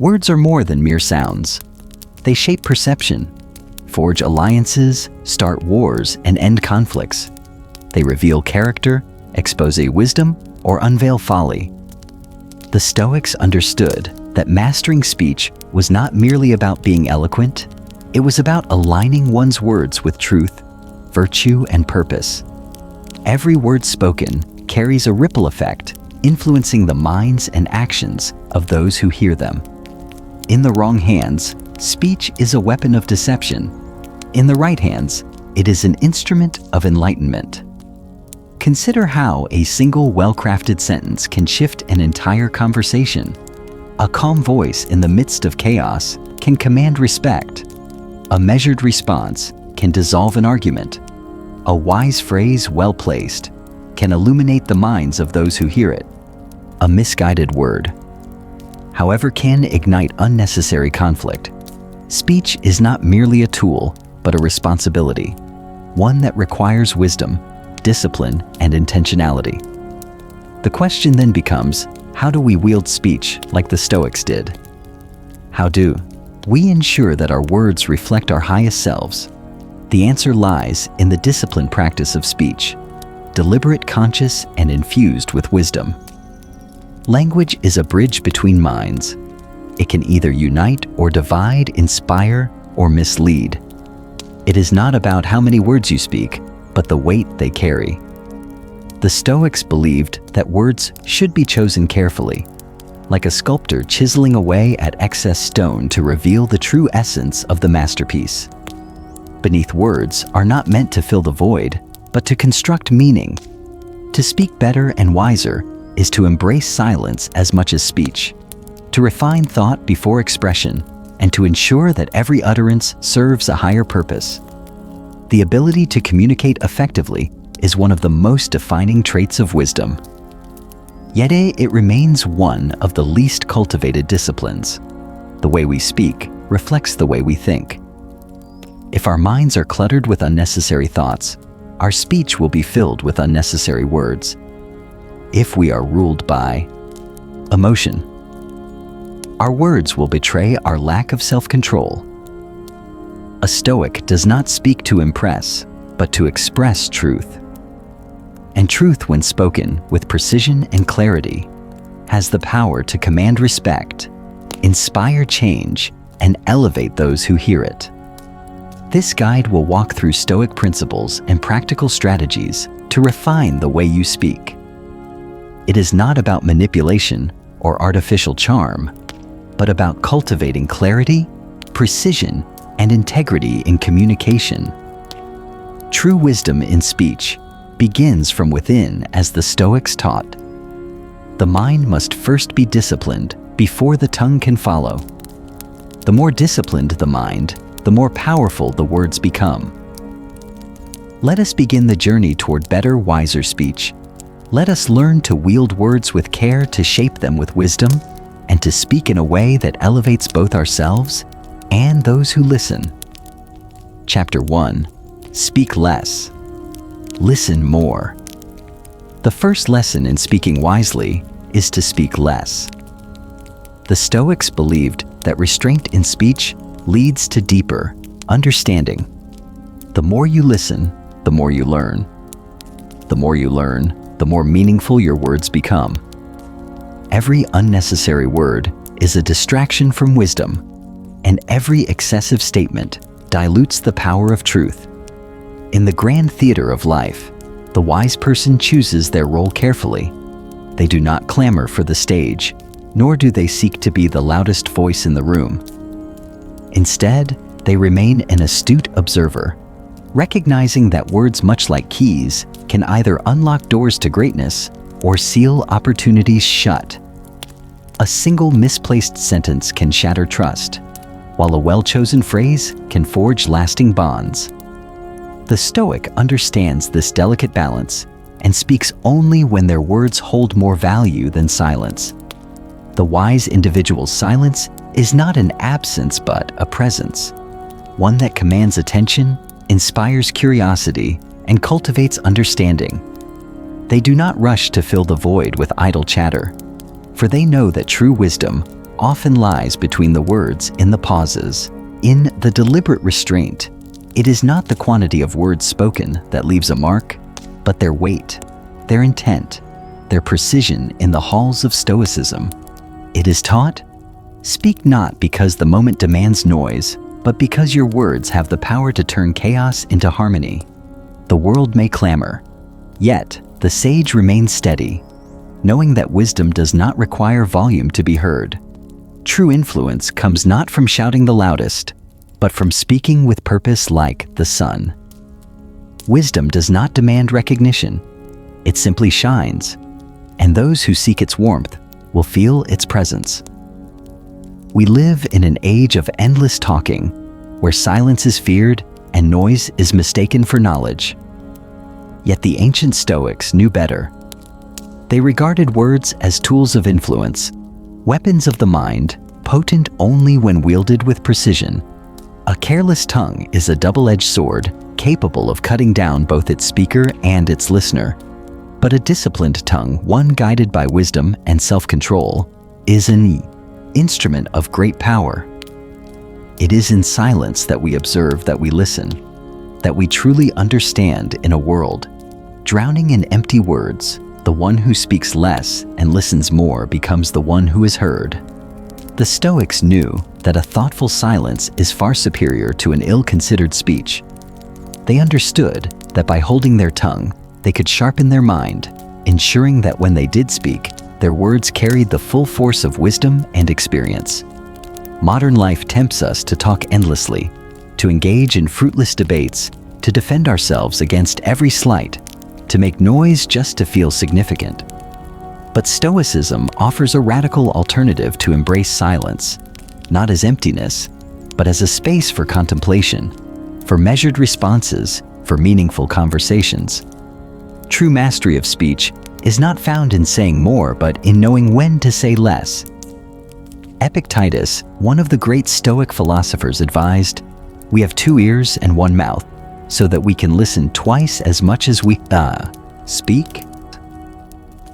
Words are more than mere sounds. They shape perception, forge alliances, start wars, and end conflicts. They reveal character, expose wisdom, or unveil folly. The Stoics understood that mastering speech was not merely about being eloquent, it was about aligning one's words with truth, virtue, and purpose. Every word spoken carries a ripple effect, influencing the minds and actions of those who hear them. In the wrong hands, speech is a weapon of deception. In the right hands, it is an instrument of enlightenment. Consider how a single well-crafted sentence can shift an entire conversation. A calm voice in the midst of chaos can command respect. A measured response can dissolve an argument. A wise phrase well placed can illuminate the minds of those who hear it. A misguided word, however, can ignite unnecessary conflict. Speech is not merely a tool, but a responsibility, one that requires wisdom, discipline, and intentionality. The question then becomes, how do we wield speech like the Stoics did? How do we ensure that our words reflect our highest selves? The answer lies in the disciplined practice of speech, deliberate, conscious, and infused with wisdom. Language is a bridge between minds. It can either unite or divide, inspire or mislead. It is not about how many words you speak, but the weight they carry. The Stoics believed that words should be chosen carefully, like a sculptor chiseling away at excess stone to reveal the true essence of the masterpiece. Beneath words are not meant to fill the void, but to construct meaning. To speak better and wiser is to embrace silence as much as speech, to refine thought before expression, and to ensure that every utterance serves a higher purpose. The ability to communicate effectively is one of the most defining traits of wisdom. Yet it remains one of the least cultivated disciplines. The way we speak reflects the way we think. If our minds are cluttered with unnecessary thoughts, our speech will be filled with unnecessary words. If we are ruled by emotion, our words will betray our lack of self-control. A Stoic does not speak to impress, but to express truth. And truth, when spoken with precision and clarity, has the power to command respect, inspire change, and elevate those who hear it. This guide will walk through Stoic principles and practical strategies to refine the way you speak. It is not about manipulation or artificial charm, but about cultivating clarity, precision, and integrity in communication. True wisdom in speech begins from within, as the Stoics taught. The mind must first be disciplined before the tongue can follow. The more disciplined the mind, the more powerful the words become. Let us begin the journey toward better, wiser speech. Let us learn to wield words with care, to shape them with wisdom, and to speak in a way that elevates both ourselves and those who listen. Chapter 1. Speak less. Listen more. The first lesson in speaking wisely is to speak less. The Stoics believed that restraint in speech leads to deeper understanding. The more you listen, the more you learn. The more you learn, the more meaningful your words become. Every unnecessary word is a distraction from wisdom, and every excessive statement dilutes the power of truth. In the grand theater of life, the wise person chooses their role carefully. They do not clamor for the stage, nor do they seek to be the loudest voice in the room. Instead, they remain an astute observer, recognizing that words, much like keys, can either unlock doors to greatness or seal opportunities shut. A single misplaced sentence can shatter trust, while a well-chosen phrase can forge lasting bonds. The Stoic understands this delicate balance and speaks only when their words hold more value than silence. The wise individual's silence is not an absence but a presence, one that commands attention, inspires curiosity, and cultivates understanding. They do not rush to fill the void with idle chatter, for they know that true wisdom often lies between the words in the pauses. In the deliberate restraint, it is not the quantity of words spoken that leaves a mark, but their weight, their intent, their precision in the halls of Stoicism. It is taught, speak not because the moment demands noise, but because your words have the power to turn chaos into harmony. The world may clamor, yet the sage remains steady, knowing that wisdom does not require volume to be heard. True influence comes not from shouting the loudest, but from speaking with purpose like the sun. Wisdom does not demand recognition. It simply shines, and those who seek its warmth will feel its presence. We live in an age of endless talking, where silence is feared and noise is mistaken for knowledge. Yet the ancient Stoics knew better. They regarded words as tools of influence, weapons of the mind, potent only when wielded with precision. A careless tongue is a double-edged sword, capable of cutting down both its speaker and its listener. But a disciplined tongue, one guided by wisdom and self-control, is an instrument of great power. It is in silence that we observe, that we listen, that we truly understand in a world drowning in empty words. The one who speaks less and listens more becomes the one who is heard. The Stoics knew that a thoughtful silence is far superior to an ill-considered speech. They understood that by holding their tongue, they could sharpen their mind, ensuring that when they did speak, their words carried the full force of wisdom and experience. Modern life tempts us to talk endlessly, to engage in fruitless debates, to defend ourselves against every slight, to make noise just to feel significant. But Stoicism offers a radical alternative to embrace silence, not as emptiness, but as a space for contemplation, for measured responses, for meaningful conversations. True mastery of speech is not found in saying more, but in knowing when to say less. Epictetus, one of the great Stoic philosophers, advised, "We have 2 ears and 1 mouth, so that we can listen twice as much as we speak."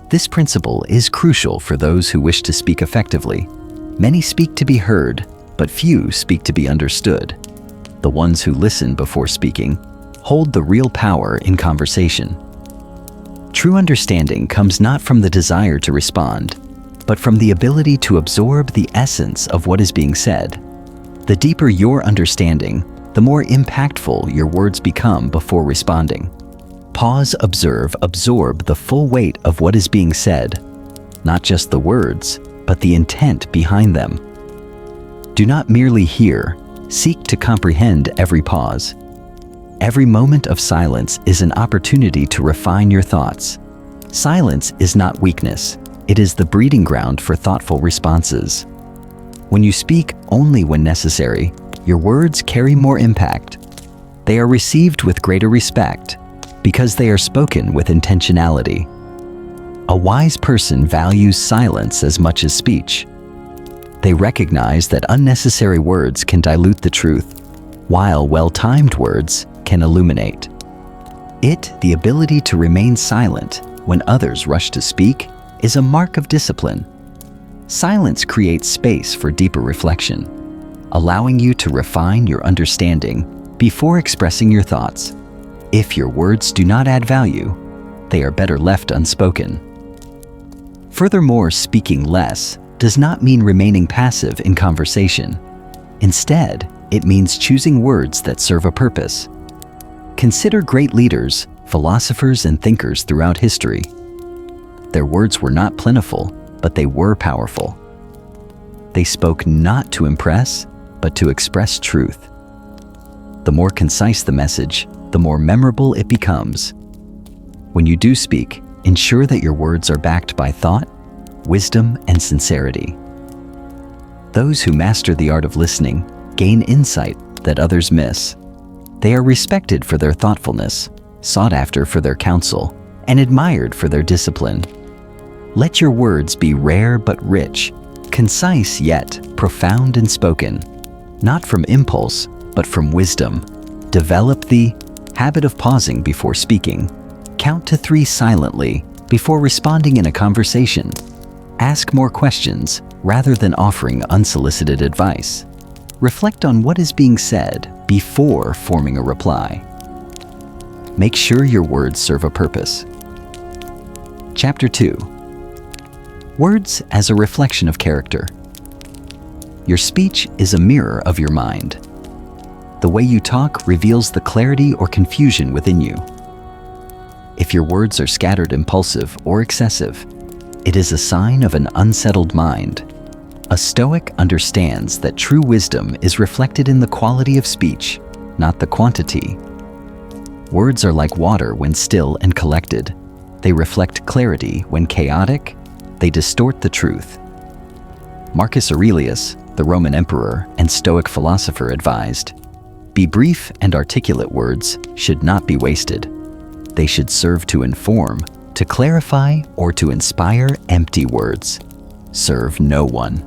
This principle is crucial for those who wish to speak effectively. Many speak to be heard, but few speak to be understood. The ones who listen before speaking hold the real power in conversation. True understanding comes not from the desire to respond, but from the ability to absorb the essence of what is being said. The deeper your understanding, the more impactful your words become before responding. Pause, observe, absorb the full weight of what is being said, not just the words, but the intent behind them. Do not merely hear, seek to comprehend every pause. Every moment of silence is an opportunity to refine your thoughts. Silence is not weakness, it is the breeding ground for thoughtful responses. When you speak only when necessary, your words carry more impact. They are received with greater respect because they are spoken with intentionality. A wise person values silence as much as speech. They recognize that unnecessary words can dilute the truth, while well-timed words can illuminate. The ability to remain silent when others rush to speak, is a mark of discipline. Silence creates space for deeper reflection, allowing you to refine your understanding before expressing your thoughts. If your words do not add value, they are better left unspoken. Furthermore, speaking less does not mean remaining passive in conversation. Instead, it means choosing words that serve a purpose. Consider great leaders, philosophers, and thinkers throughout history. Their words were not plentiful, but they were powerful. They spoke not to impress, but to express truth. The more concise the message, the more memorable it becomes. When you do speak, ensure that your words are backed by thought, wisdom, and sincerity. Those who master the art of listening gain insight that others miss. They are respected for their thoughtfulness, sought after for their counsel, and admired for their discipline. Let your words be rare but rich, concise yet profound and spoken, not from impulse, but from wisdom. Develop the habit of pausing before speaking. Count to 3 silently before responding in a conversation. Ask more questions rather than offering unsolicited advice. Reflect on what is being said before forming a reply. Make sure your words serve a purpose. Chapter 2. Words as a reflection of character. Your speech is a mirror of your mind. The way you talk reveals the clarity or confusion within you. If your words are scattered, impulsive, or excessive, it is a sign of an unsettled mind. A Stoic understands that true wisdom is reflected in the quality of speech, not the quantity. Words are like water when still and collected. They reflect clarity when chaotic. They distort the truth. Marcus Aurelius, the Roman emperor and Stoic philosopher, advised, "Be brief and articulate words should not be wasted. They should serve to inform, to clarify, or to inspire. Empty words serve no one."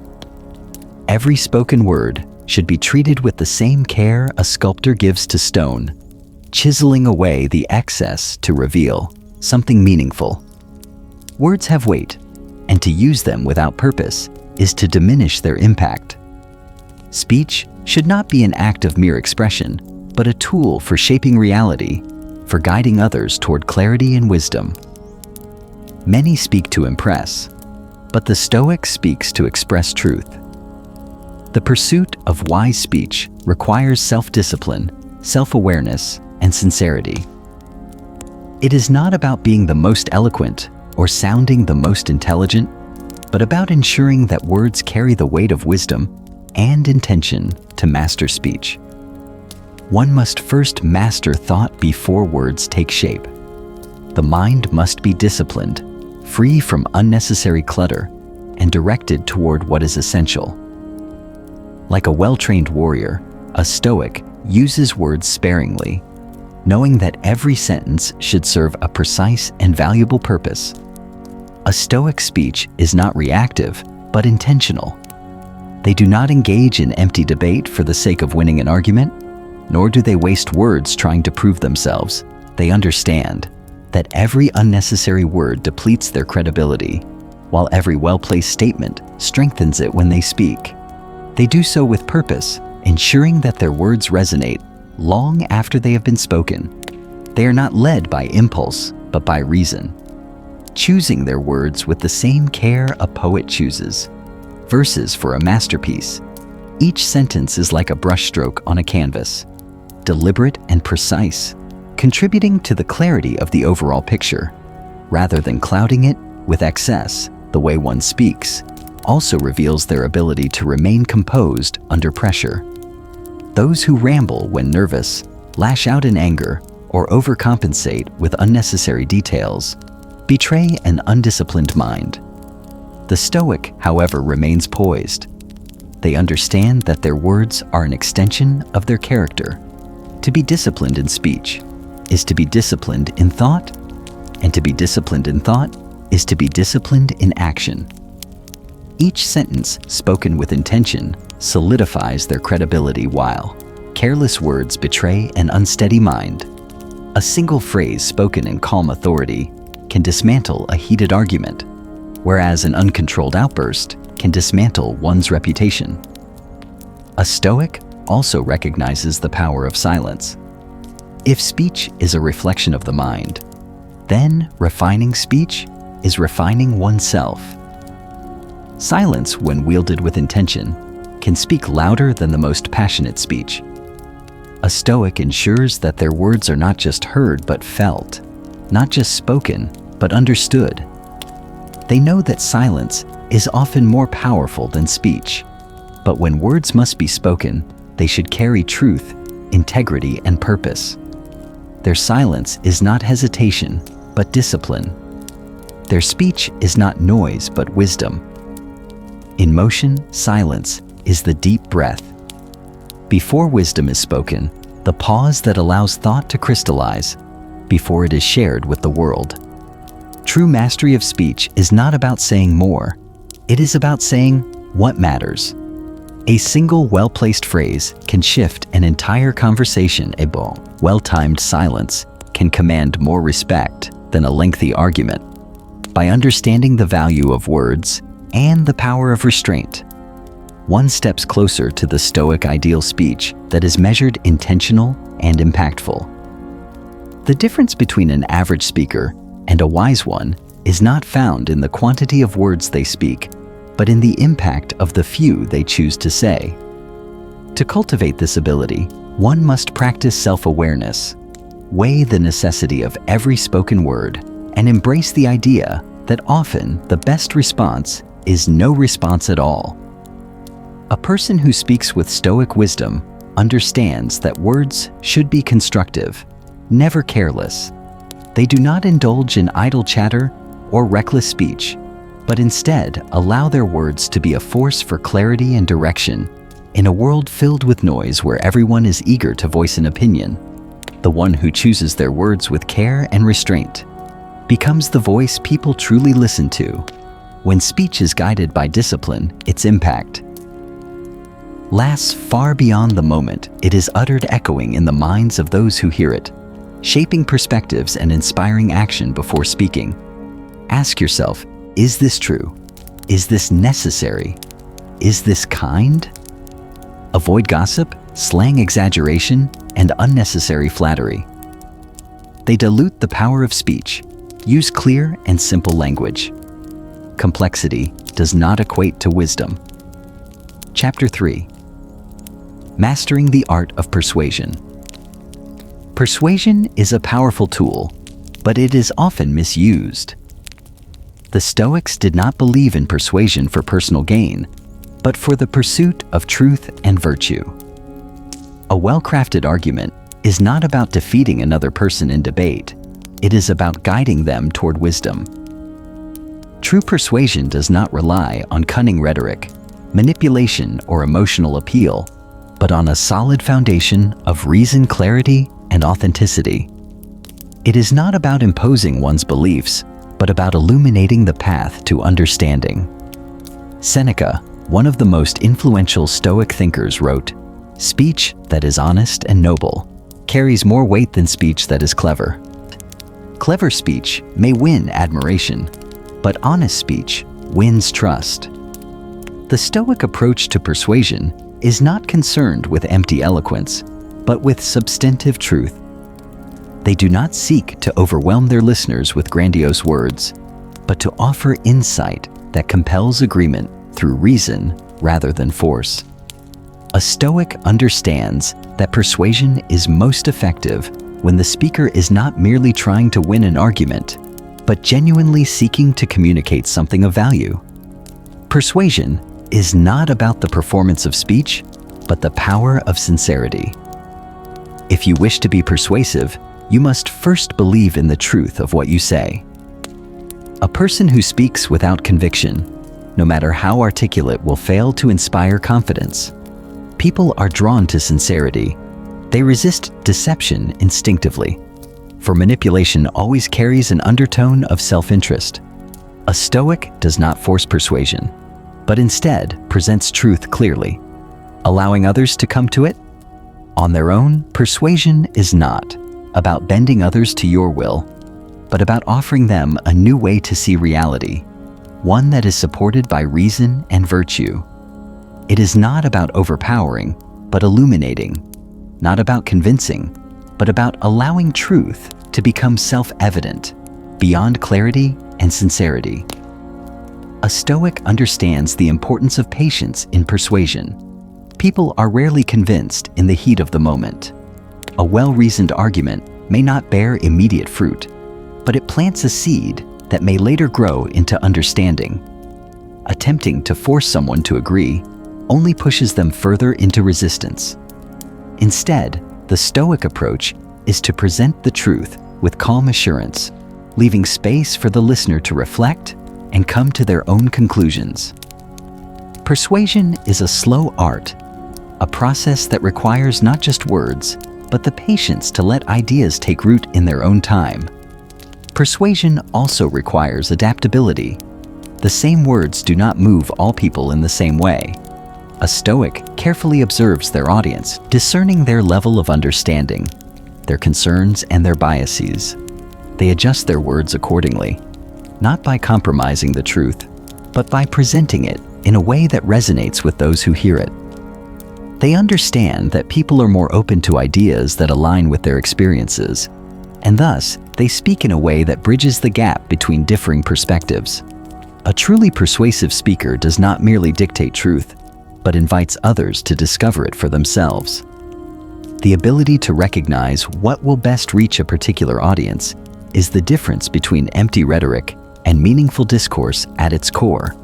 Every spoken word should be treated with the same care a sculptor gives to stone, chiseling away the excess to reveal something meaningful. Words have weight, and to use them without purpose is to diminish their impact. Speech should not be an act of mere expression, but a tool for shaping reality, for guiding others toward clarity and wisdom. Many speak to impress, but the Stoic speaks to express truth. The pursuit of wise speech requires self-discipline, self-awareness, and sincerity. It is not about being the most eloquent or sounding the most intelligent, but about ensuring that words carry the weight of wisdom and intention to master speech. One must first master thought before words take shape. The mind must be disciplined, free from unnecessary clutter, and directed toward what is essential. Like a well-trained warrior, a Stoic uses words sparingly, knowing that every sentence should serve a precise and valuable purpose. A Stoic speech is not reactive, but intentional. They do not engage in empty debate for the sake of winning an argument, nor do they waste words trying to prove themselves. They understand that every unnecessary word depletes their credibility, while every well-placed statement strengthens it when they speak. They do so with purpose, ensuring that their words resonate long after they have been spoken. They are not led by impulse, but by reason, choosing their words with the same care a poet chooses verses for a masterpiece. Each sentence is like a brushstroke on a canvas, deliberate and precise, contributing to the clarity of the overall picture, rather than clouding it with excess. The way one speaks also reveals their ability to remain composed under pressure. Those who ramble when nervous, lash out in anger, or overcompensate with unnecessary details betray an undisciplined mind. The Stoic, however, remains poised. They understand that their words are an extension of their character. To be disciplined in speech is to be disciplined in thought, and to be disciplined in thought is to be disciplined in action. Each sentence spoken with intention solidifies their credibility, while careless words betray an unsteady mind. A single phrase spoken in calm authority can dismantle a heated argument, whereas an uncontrolled outburst can dismantle one's reputation. A Stoic also recognizes the power of silence. If speech is a reflection of the mind, then refining speech is refining oneself. Silence, when wielded with intention, can speak louder than the most passionate speech. A Stoic ensures that their words are not just heard but felt, not just spoken but understood. They know that silence is often more powerful than speech, but when words must be spoken, they should carry truth, integrity, and purpose. Their silence is not hesitation, but discipline. Their speech is not noise, but wisdom. In motion, silence is the deep breath. Before wisdom is spoken, the pause that allows thought to crystallize before it is shared with the world. True mastery of speech is not about saying more. It is about saying what matters. A single well-placed phrase can shift an entire conversation. A well-timed silence can command more respect than a lengthy argument. By understanding the value of words, and the power of restraint. One steps closer to the Stoic ideal speech that is measured, intentional, and impactful. The difference between an average speaker and a wise one is not found in the quantity of words they speak, but in the impact of the few they choose to say. To cultivate this ability, one must practice self-awareness, weigh the necessity of every spoken word, and embrace the idea that often the best response is no response at all. A person who speaks with Stoic wisdom understands that words should be constructive, never careless. They do not indulge in idle chatter or reckless speech, but instead allow their words to be a force for clarity and direction. In a world filled with noise where everyone is eager to voice an opinion, the one who chooses their words with care and restraint becomes the voice people truly listen to. When speech is guided by discipline, its impact lasts far beyond the moment it is uttered, echoing in the minds of those who hear it, shaping perspectives and inspiring action. Before speaking, ask yourself, is this true? Is this necessary? Is this kind? Avoid gossip, slang, exaggeration, and unnecessary flattery. They dilute the power of speech. Use clear and simple language. Complexity does not equate to wisdom. Chapter 3. Mastering the art of persuasion. Persuasion is a powerful tool, but it is often misused. The Stoics did not believe in persuasion for personal gain, but for the pursuit of truth and virtue. A well-crafted argument is not about defeating another person in debate. It is about guiding them toward wisdom. True persuasion does not rely on cunning rhetoric, manipulation, or emotional appeal, but on a solid foundation of reason, clarity, and authenticity. It is not about imposing one's beliefs, but about illuminating the path to understanding. Seneca, one of the most influential Stoic thinkers, wrote, "Speech that is honest and noble carries more weight than speech that is clever. Clever speech may win admiration, but honest speech wins trust." The Stoic approach to persuasion is not concerned with empty eloquence, but with substantive truth. They do not seek to overwhelm their listeners with grandiose words, but to offer insight that compels agreement through reason rather than force. A Stoic understands that persuasion is most effective when the speaker is not merely trying to win an argument, but genuinely seeking to communicate something of value. Persuasion is not about the performance of speech, but the power of sincerity. If you wish to be persuasive, you must first believe in the truth of what you say. A person who speaks without conviction, no matter how articulate, will fail to inspire confidence. People are drawn to sincerity. They resist deception instinctively, for manipulation always carries an undertone of self-interest. A Stoic does not force persuasion, but instead presents truth clearly, allowing others to come to it on their own. Persuasion is not about bending others to your will, but about offering them a new way to see reality, one that is supported by reason and virtue. It is not about overpowering, but illuminating, not about convincing, but about allowing truth to become self-evident beyond clarity and sincerity. A Stoic understands the importance of patience in persuasion. People are rarely convinced in the heat of the moment. A well-reasoned argument may not bear immediate fruit, but it plants a seed that may later grow into understanding. Attempting to force someone to agree only pushes them further into resistance. Instead, the Stoic approach is to present the truth with calm assurance, leaving space for the listener to reflect and come to their own conclusions. Persuasion is a slow art, a process that requires not just words, but the patience to let ideas take root in their own time. Persuasion also requires adaptability. The same words do not move all people in the same way. A Stoic carefully observes their audience, discerning their level of understanding, their concerns, and their biases. They adjust their words accordingly, not by compromising the truth, but by presenting it in a way that resonates with those who hear it. They understand that people are more open to ideas that align with their experiences, and thus they speak in a way that bridges the gap between differing perspectives. A truly persuasive speaker does not merely dictate truth, but invites others to discover it for themselves. The ability to recognize what will best reach a particular audience is the difference between empty rhetoric and meaningful discourse at its core.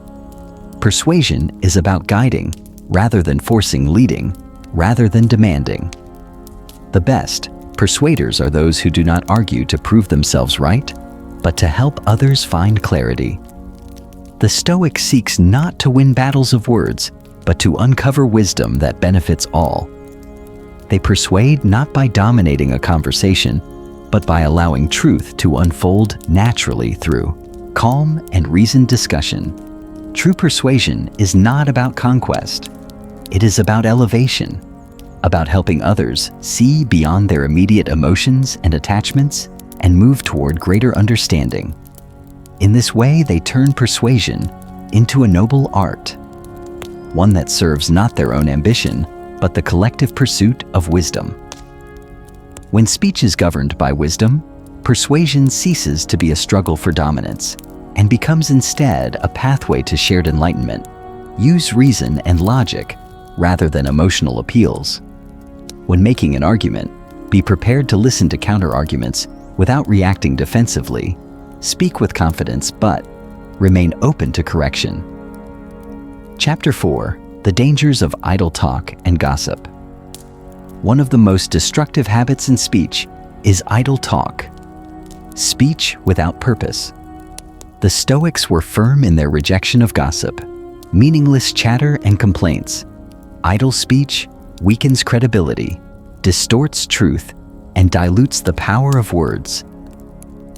Persuasion is about guiding, rather than forcing, leading, rather than demanding. The best persuaders are those who do not argue to prove themselves right, but to help others find clarity. The Stoic seeks not to win battles of words, but to uncover wisdom that benefits all. They persuade not by dominating a conversation, but by allowing truth to unfold naturally through calm and reasoned discussion. True persuasion is not about conquest. It is about elevation, about helping others see beyond their immediate emotions and attachments and move toward greater understanding. In this way, they turn persuasion into a noble art, one that serves not their own ambition, but the collective pursuit of wisdom. When speech is governed by wisdom, persuasion ceases to be a struggle for dominance and becomes instead a pathway to shared enlightenment. Use reason and logic rather than emotional appeals. When making an argument, be prepared to listen to counter-arguments without reacting defensively. Speak with confidence, but remain open to correction. Chapter 4: The Dangers of Idle Talk and Gossip. One of the most destructive habits in speech is idle talk. Speech without purpose. The Stoics were firm in their rejection of gossip, meaningless chatter and complaints. Idle speech weakens credibility, distorts truth, and dilutes the power of words.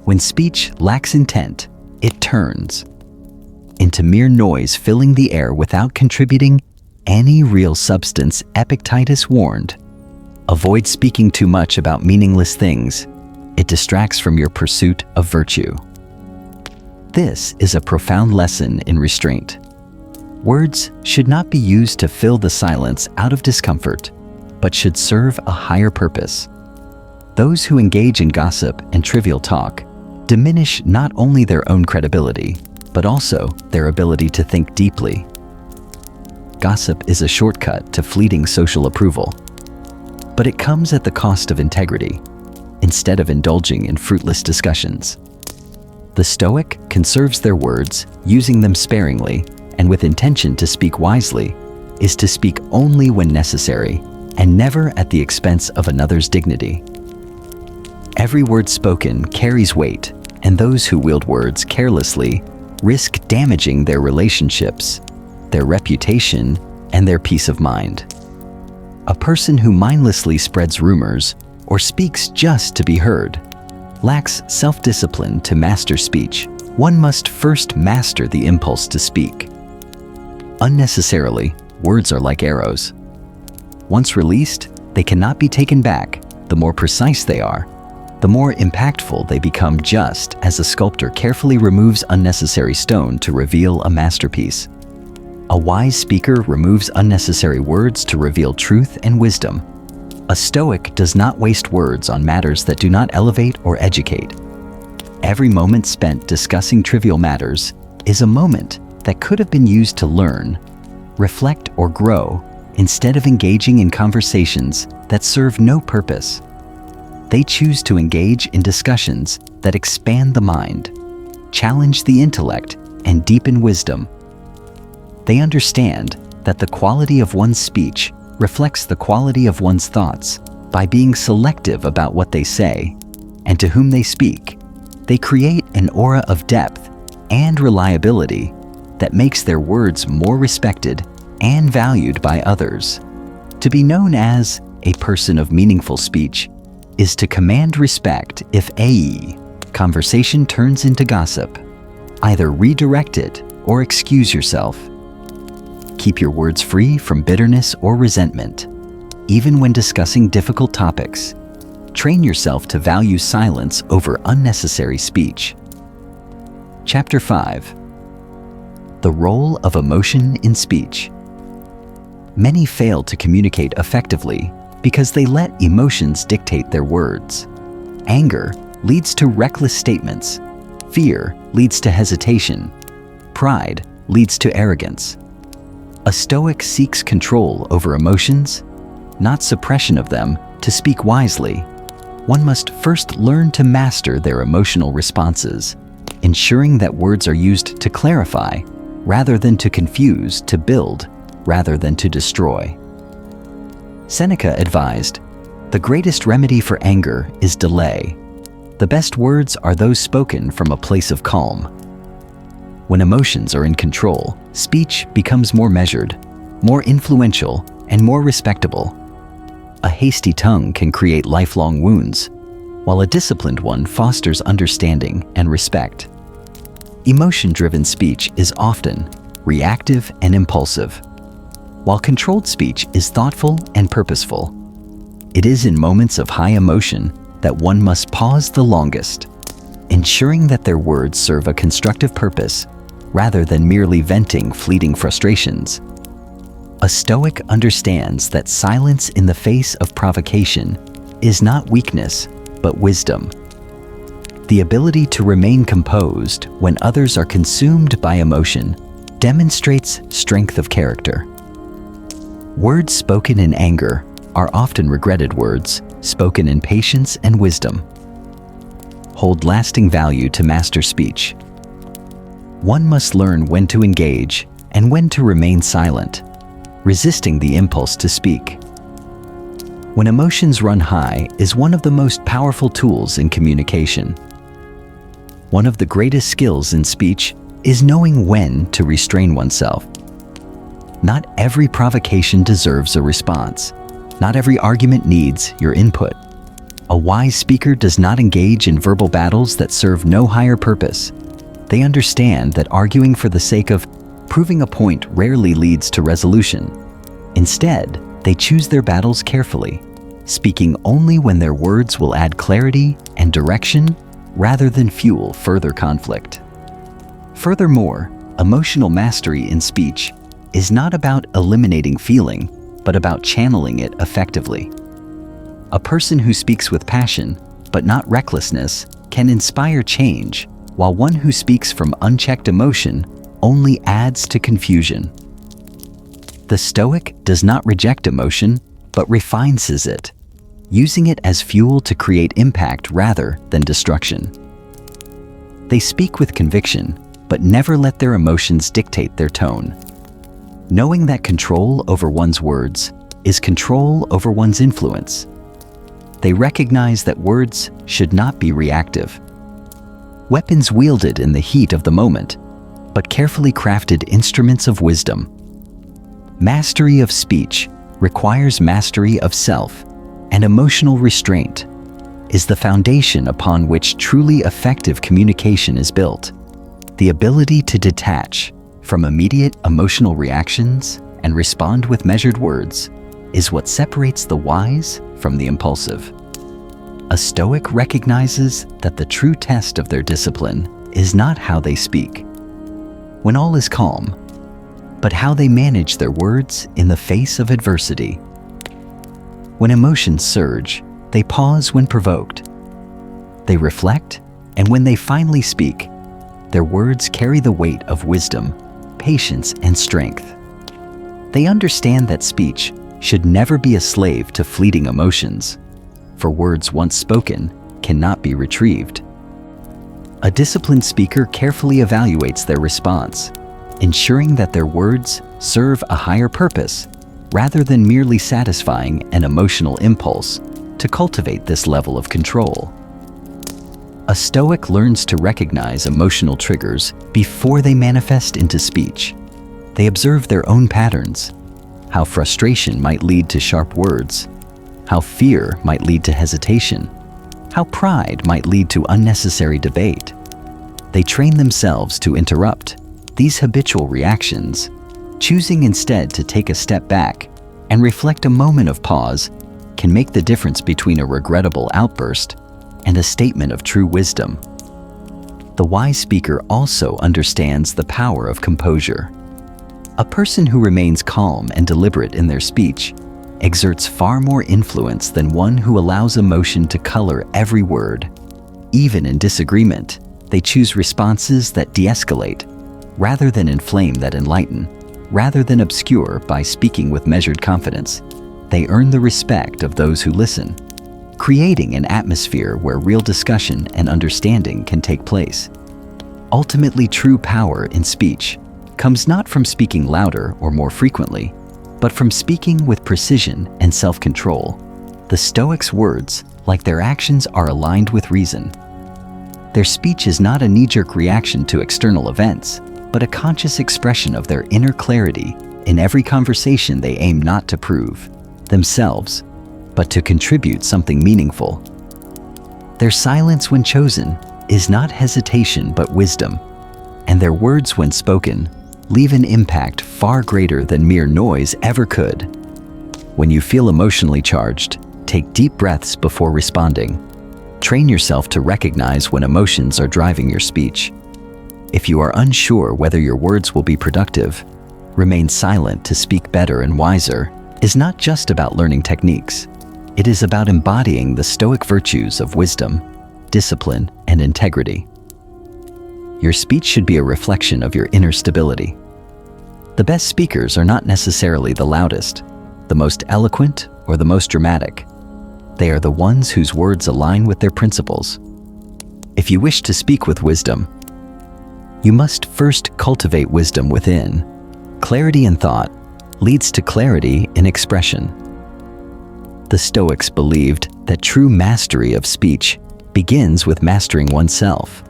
When speech lacks intent, it turns into mere noise filling the air without contributing any real substance. Epictetus warned, avoid speaking too much about meaningless things. It distracts from your pursuit of virtue. This is a profound lesson in restraint. Words should not be used to fill the silence out of discomfort, but should serve a higher purpose. Those who engage in gossip and trivial talk diminish not only their own credibility, but also their ability to think deeply. Gossip is a shortcut to fleeting social approval, but it comes at the cost of integrity, instead of indulging in fruitless discussions. The Stoic conserves their words, using them sparingly and with intention to speak wisely, is to speak only when necessary and never at the expense of another's dignity. Every word spoken carries weight, and those who wield words carelessly risk damaging their relationships, their reputation, and their peace of mind. A person who mindlessly spreads rumors or speaks just to be heard lacks self-discipline to master speech. One must first master the impulse to speak. Unnecessarily, words are like arrows. Once released, they cannot be taken back. The more precise they are, the more impactful they become, just as a sculptor carefully removes unnecessary stone to reveal a masterpiece. A wise speaker removes unnecessary words to reveal truth and wisdom. A Stoic does not waste words on matters that do not elevate or educate. Every moment spent discussing trivial matters is a moment that could have been used to learn, reflect, or grow, instead of engaging in conversations that serve no purpose. They choose to engage in discussions that expand the mind, challenge the intellect, and deepen wisdom. They understand that the quality of one's speech reflects the quality of one's thoughts. By being selective about what they say and to whom they speak, they create an aura of depth and reliability that makes their words more respected and valued by others. To be known as a person of meaningful speech is to command respect. If a conversation turns into gossip, either redirect it or excuse yourself. Keep your words free from bitterness or resentment. Even when discussing difficult topics, train yourself to value silence over unnecessary speech. Chapter 5: The role of emotion in speech. Many fail to communicate effectively because they let emotions dictate their words. Anger leads to reckless statements. Fear leads to hesitation. Pride leads to arrogance. A Stoic seeks control over emotions, not suppression of them, to speak wisely. One must first learn to master their emotional responses, ensuring that words are used to clarify rather than to confuse, to build rather than to destroy. Seneca advised, "The greatest remedy for anger is delay. The best words are those spoken from a place of calm." When emotions are in control, speech becomes more measured, more influential, and more respectable. A hasty tongue can create lifelong wounds, while a disciplined one fosters understanding and respect. Emotion-driven speech is often reactive and impulsive, while controlled speech is thoughtful and purposeful. It is in moments of high emotion that one must pause the longest, ensuring that their words serve a constructive purpose rather than merely venting fleeting frustrations. A Stoic understands that silence in the face of provocation is not weakness, but wisdom. The ability to remain composed when others are consumed by emotion demonstrates strength of character. Words spoken in anger are often regretted words, spoken in patience and wisdom. Hold lasting value to master speech. One must learn when to engage and when to remain silent, resisting the impulse to speak. When emotions run high is one of the most powerful tools in communication. One of the greatest skills in speech is knowing when to restrain oneself. Not every provocation deserves a response. Not every argument needs your input. A wise speaker does not engage in verbal battles that serve no higher purpose. They understand that arguing for the sake of proving a point rarely leads to resolution. Instead, they choose their battles carefully, speaking only when their words will add clarity and direction rather than fuel further conflict. Furthermore, emotional mastery in speech is not about eliminating feeling, but about channeling it effectively. A person who speaks with passion, but not recklessness, can inspire change, while one who speaks from unchecked emotion only adds to confusion. The Stoic does not reject emotion, but refines it, using it as fuel to create impact rather than destruction. They speak with conviction, but never let their emotions dictate their tone. Knowing that control over one's words is control over one's influence. They recognize that words should not be reactive. Weapons wielded in the heat of the moment, but carefully crafted instruments of wisdom. Mastery of speech requires mastery of self, and emotional restraint is the foundation upon which truly effective communication is built. The ability to detach from immediate emotional reactions and respond with measured words is what separates the wise from the impulsive. A Stoic recognizes that the true test of their discipline is not how they speak when all is calm, but how they manage their words in the face of adversity. When emotions surge, they pause when provoked. They reflect, and when they finally speak, their words carry the weight of wisdom, patience, and strength. They understand that speech should never be a slave to fleeting emotions, for words once spoken cannot be retrieved. A disciplined speaker carefully evaluates their response, ensuring that their words serve a higher purpose rather than merely satisfying an emotional impulse. To cultivate this level of control, a Stoic learns to recognize emotional triggers before they manifest into speech. They observe their own patterns, how frustration might lead to sharp words, how fear might lead to hesitation, how pride might lead to unnecessary debate. They train themselves to interrupt these habitual reactions, choosing instead to take a step back and reflect. A moment of pause can make the difference between a regrettable outburst and a statement of true wisdom. The wise speaker also understands the power of composure. A person who remains calm and deliberate in their speech exerts far more influence than one who allows emotion to color every word. Even in disagreement, they choose responses that de-escalate, rather than inflame that enlighten. Rather than obscure by speaking with measured confidence, they earn the respect of those who listen, creating an atmosphere where real discussion and understanding can take place. Ultimately, true power in speech comes not from speaking louder or more frequently, but from speaking with precision and self-control. The Stoics' words, like their actions, are aligned with reason. Their speech is not a knee-jerk reaction to external events, but a conscious expression of their inner clarity. In every conversation, they aim not to prove themselves, but to contribute something meaningful. Their silence when chosen is not hesitation but wisdom, and their words when spoken leave an impact far greater than mere noise ever could. When you feel emotionally charged, take deep breaths before responding. Train yourself to recognize when emotions are driving your speech. If you are unsure whether your words will be productive, remain silent. To speak better and wiser is not just about learning techniques. It is about embodying the Stoic virtues of wisdom, discipline, and integrity. Your speech should be a reflection of your inner stability. The best speakers are not necessarily the loudest, the most eloquent, or the most dramatic. They are the ones whose words align with their principles. If you wish to speak with wisdom, you must first cultivate wisdom within. Clarity in thought leads to clarity in expression. The Stoics believed that true mastery of speech begins with mastering oneself.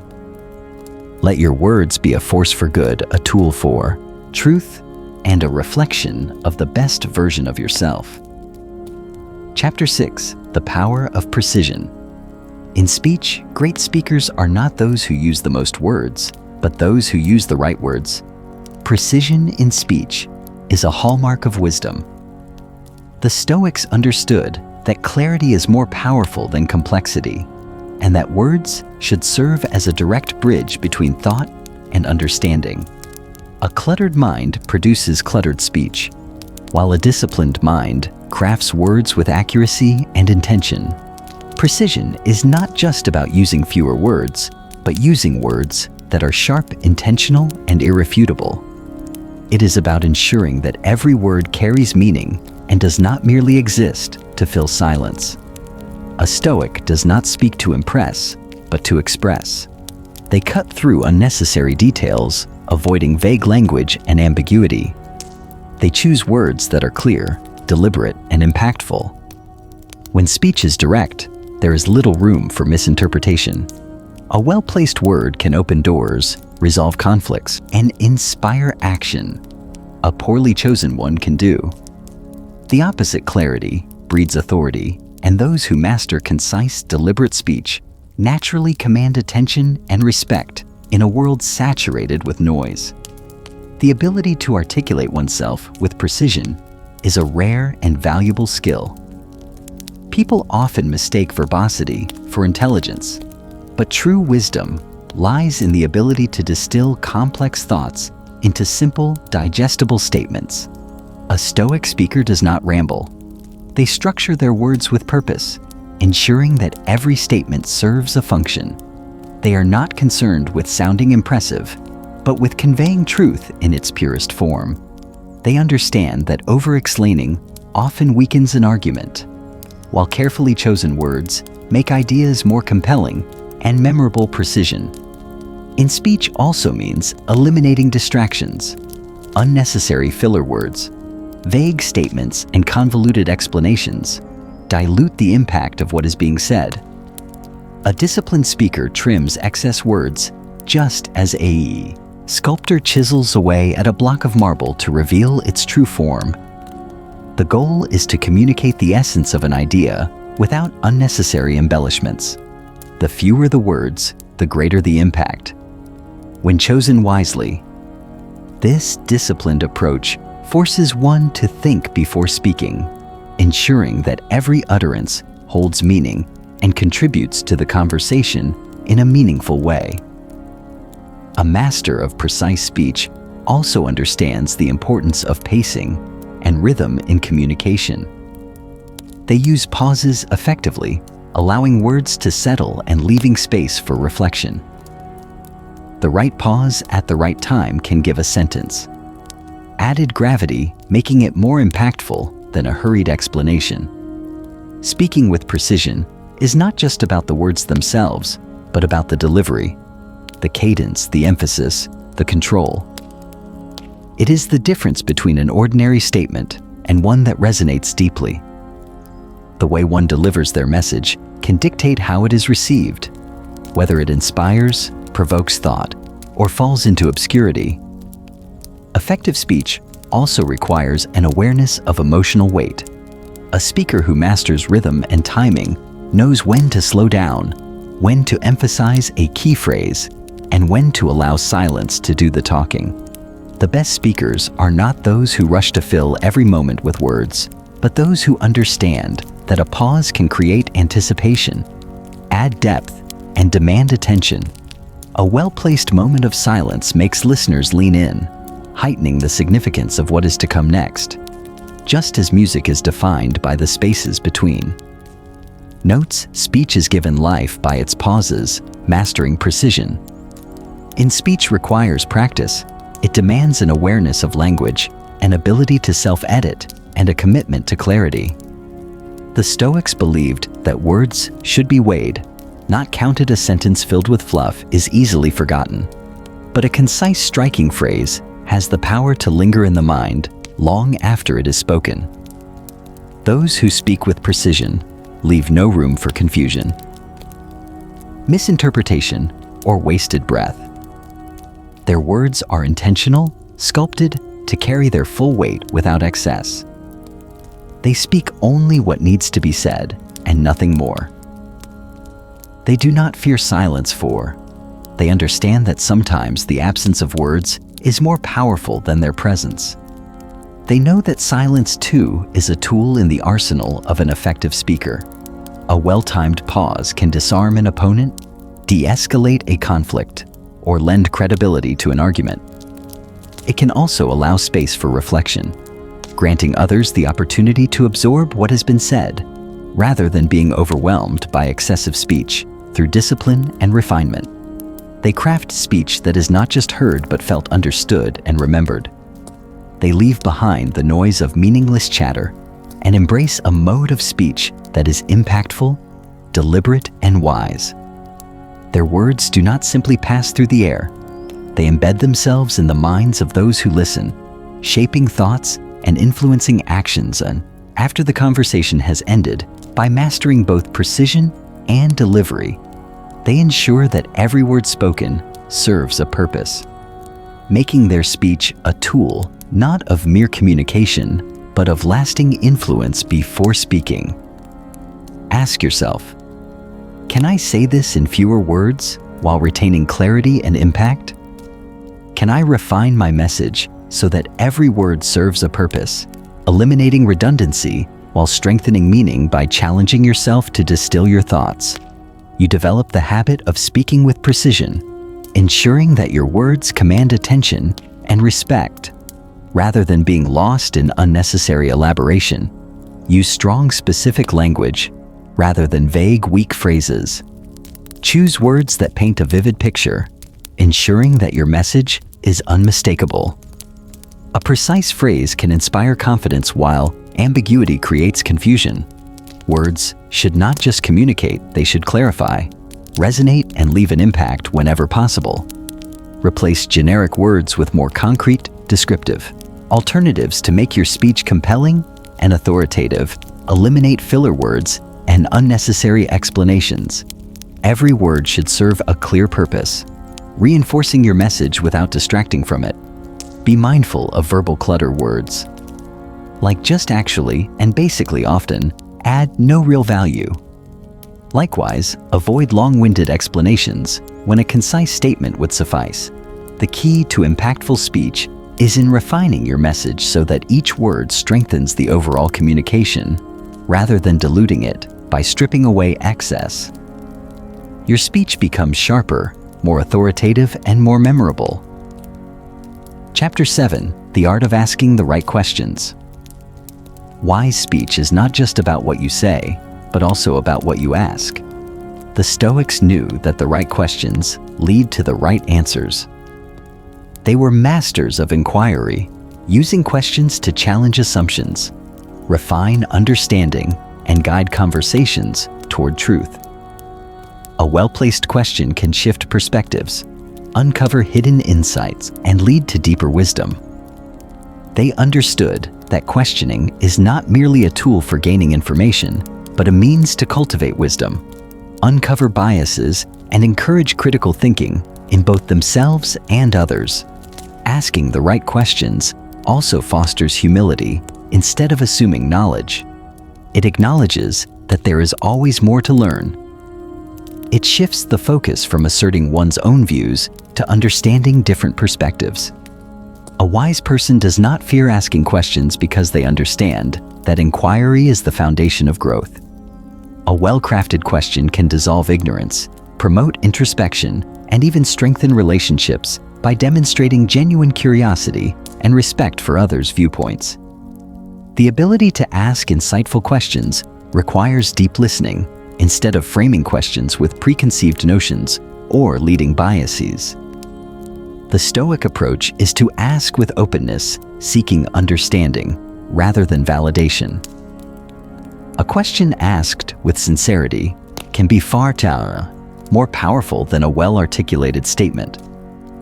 Let your words be a force for good, a tool for truth, and a reflection of the best version of yourself. Chapter 6: The Power of Precision. In speech, great speakers are not those who use the most words, but those who use the right words. Precision in speech is a hallmark of wisdom. The Stoics understood that clarity is more powerful than complexity, and that words should serve as a direct bridge between thought and understanding. A cluttered mind produces cluttered speech, while a disciplined mind crafts words with accuracy and intention. Precision is not just about using fewer words, but using words that are sharp, intentional, and irrefutable. It is about ensuring that every word carries meaning and does not merely exist to fill silence. A Stoic does not speak to impress, but to express. They cut through unnecessary details, avoiding vague language and ambiguity. They choose words that are clear, deliberate, and impactful. When speech is direct, there is little room for misinterpretation. A well-placed word can open doors, resolve conflicts, and inspire action. A poorly chosen one can do. The opposite clarity breeds authority, and those who master concise, deliberate speech naturally command attention and respect in a world saturated with noise. The ability to articulate oneself with precision is a rare and valuable skill. People often mistake verbosity for intelligence, but true wisdom lies in the ability to distill complex thoughts into simple, digestible statements. A Stoic speaker does not ramble. They structure their words with purpose, ensuring that every statement serves a function. They are not concerned with sounding impressive, but with conveying truth in its purest form. They understand that over-explaining often weakens an argument, while carefully chosen words make ideas more compelling and memorable. Precision in speech also means eliminating distractions, unnecessary filler words, vague statements, and convoluted explanations dilute the impact of what is being said. A disciplined speaker trims excess words just as a sculptor chisels away at a block of marble to reveal its true form. The goal is to communicate the essence of an idea without unnecessary embellishments. The fewer the words, the greater the impact. When chosen wisely, this disciplined approach forces one to think before speaking, ensuring that every utterance holds meaning and contributes to the conversation in a meaningful way. A master of precise speech also understands the importance of pacing and rhythm in communication. They use pauses effectively, allowing words to settle and leaving space for reflection. The right pause at the right time can give a sentence added gravity, making it more impactful than a hurried explanation. Speaking with precision is not just about the words themselves, but about the delivery, the cadence, the emphasis, the control. It is the difference between an ordinary statement and one that resonates deeply. The way one delivers their message can dictate how it is received, whether it inspires, provokes thought, or falls into obscurity. Effective speech also requires an awareness of emotional weight. A speaker who masters rhythm and timing knows when to slow down, when to emphasize a key phrase, and when to allow silence to do the talking. The best speakers are not those who rush to fill every moment with words, but those who understand that a pause can create anticipation, add depth, and demand attention. A well-placed moment of silence makes listeners lean in, heightening the significance of what is to come next, just as music is defined by the spaces between notes. Speech is given life by its pauses, mastering precision. In speech requires practice. It demands an awareness of language, an ability to self-edit, and a commitment to clarity. The Stoics believed that words should be weighed, not counted. A sentence filled with fluff is easily forgotten, but a concise, striking phrase has the power to linger in the mind long after it is spoken. Those who speak with precision leave no room for confusion, misinterpretation, or wasted breath. Their words are intentional, sculpted to carry their full weight without excess. They speak only what needs to be said and nothing more. They do not fear silence, for they understand that sometimes the absence of words is more powerful than their presence. They know that silence too is a tool in the arsenal of an effective speaker. A well-timed pause can disarm an opponent, de-escalate a conflict, or lend credibility to an argument. It can also allow space for reflection, granting others the opportunity to absorb what has been said, rather than being overwhelmed by excessive speech. Through discipline and refinement, they craft speech that is not just heard but felt, understood, and remembered. They leave behind the noise of meaningless chatter and embrace a mode of speech that is impactful, deliberate, and wise. Their words do not simply pass through the air. They embed themselves in the minds of those who listen, shaping thoughts and influencing actions after the conversation has ended. By mastering both precision and delivery, they ensure that every word spoken serves a purpose, making their speech a tool not of mere communication, but of lasting influence. Before speaking, ask yourself, can I say this in fewer words while retaining clarity and impact? Can I refine my message so that every word serves a purpose, eliminating redundancy while strengthening meaning? By challenging yourself to distill your thoughts, you develop the habit of speaking with precision, ensuring that your words command attention and respect. Rather than being lost in unnecessary elaboration, use strong, specific language rather than vague, weak phrases. Choose words that paint a vivid picture, ensuring that your message is unmistakable. A precise phrase can inspire confidence while ambiguity creates confusion. Words should not just communicate, they should clarify, resonate, and leave an impact whenever possible. Replace generic words with more concrete, descriptive alternatives to make your speech compelling and authoritative. Eliminate filler words and unnecessary explanations. Every word should serve a clear purpose, reinforcing your message without distracting from it. Be mindful of verbal clutter. Words like just, actually, and basically often add no real value. Likewise, avoid long-winded explanations when a concise statement would suffice. The key to impactful speech is in refining your message so that each word strengthens the overall communication, rather than diluting it by stripping away excess. Your speech becomes sharper, more authoritative, and more memorable. Chapter 7: The Art of Asking the Right Questions. Wise speech is not just about what you say, but also about what you ask. The Stoics knew that the right questions lead to the right answers. They were masters of inquiry, using questions to challenge assumptions, refine understanding, and guide conversations toward truth. A well-placed question can shift perspectives, uncover hidden insights, and lead to deeper wisdom. They understood that questioning is not merely a tool for gaining information, but a means to cultivate wisdom, uncover biases, and encourage critical thinking in both themselves and others. Asking the right questions also fosters humility instead of assuming knowledge. It acknowledges that there is always more to learn. It shifts the focus from asserting one's own views to understanding different perspectives. A wise person does not fear asking questions because they understand that inquiry is the foundation of growth. A well-crafted question can dissolve ignorance, promote introspection, and even strengthen relationships by demonstrating genuine curiosity and respect for others' viewpoints. The ability to ask insightful questions requires deep listening instead of framing questions with preconceived notions or leading biases. The Stoic approach is to ask with openness, seeking understanding rather than validation. A question asked with sincerity can be far more powerful than a well-articulated statement.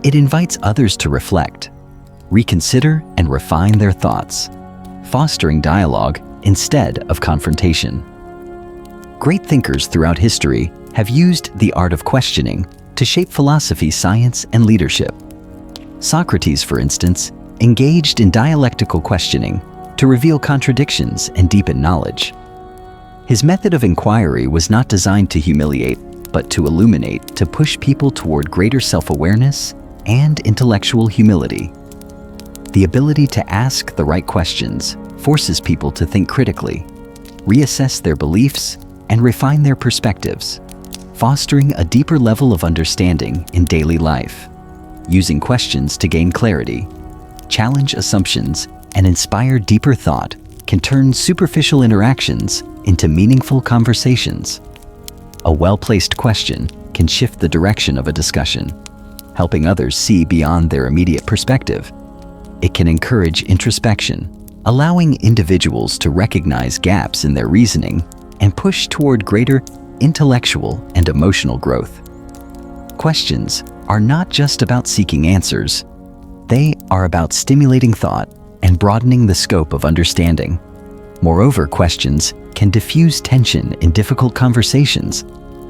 It invites others to reflect, reconsider, and refine their thoughts, fostering dialogue instead of confrontation. Great thinkers throughout history have used the art of questioning to shape philosophy, science, and leadership. Socrates, for instance, engaged in dialectical questioning to reveal contradictions and deepen knowledge. His method of inquiry was not designed to humiliate, but to illuminate, to push people toward greater self-awareness and intellectual humility. The ability to ask the right questions forces people to think critically, reassess their beliefs, and refine their perspectives, fostering a deeper level of understanding in daily life. Using questions to gain clarity, challenge assumptions, and inspire deeper thought can turn superficial interactions into meaningful conversations. A well-placed question can shift the direction of a discussion, helping others see beyond their immediate perspective. It can encourage introspection, allowing individuals to recognize gaps in their reasoning and push toward greater intellectual and emotional growth. Questions are not just about seeking answers. They are about stimulating thought and broadening the scope of understanding. Moreover, questions can diffuse tension in difficult conversations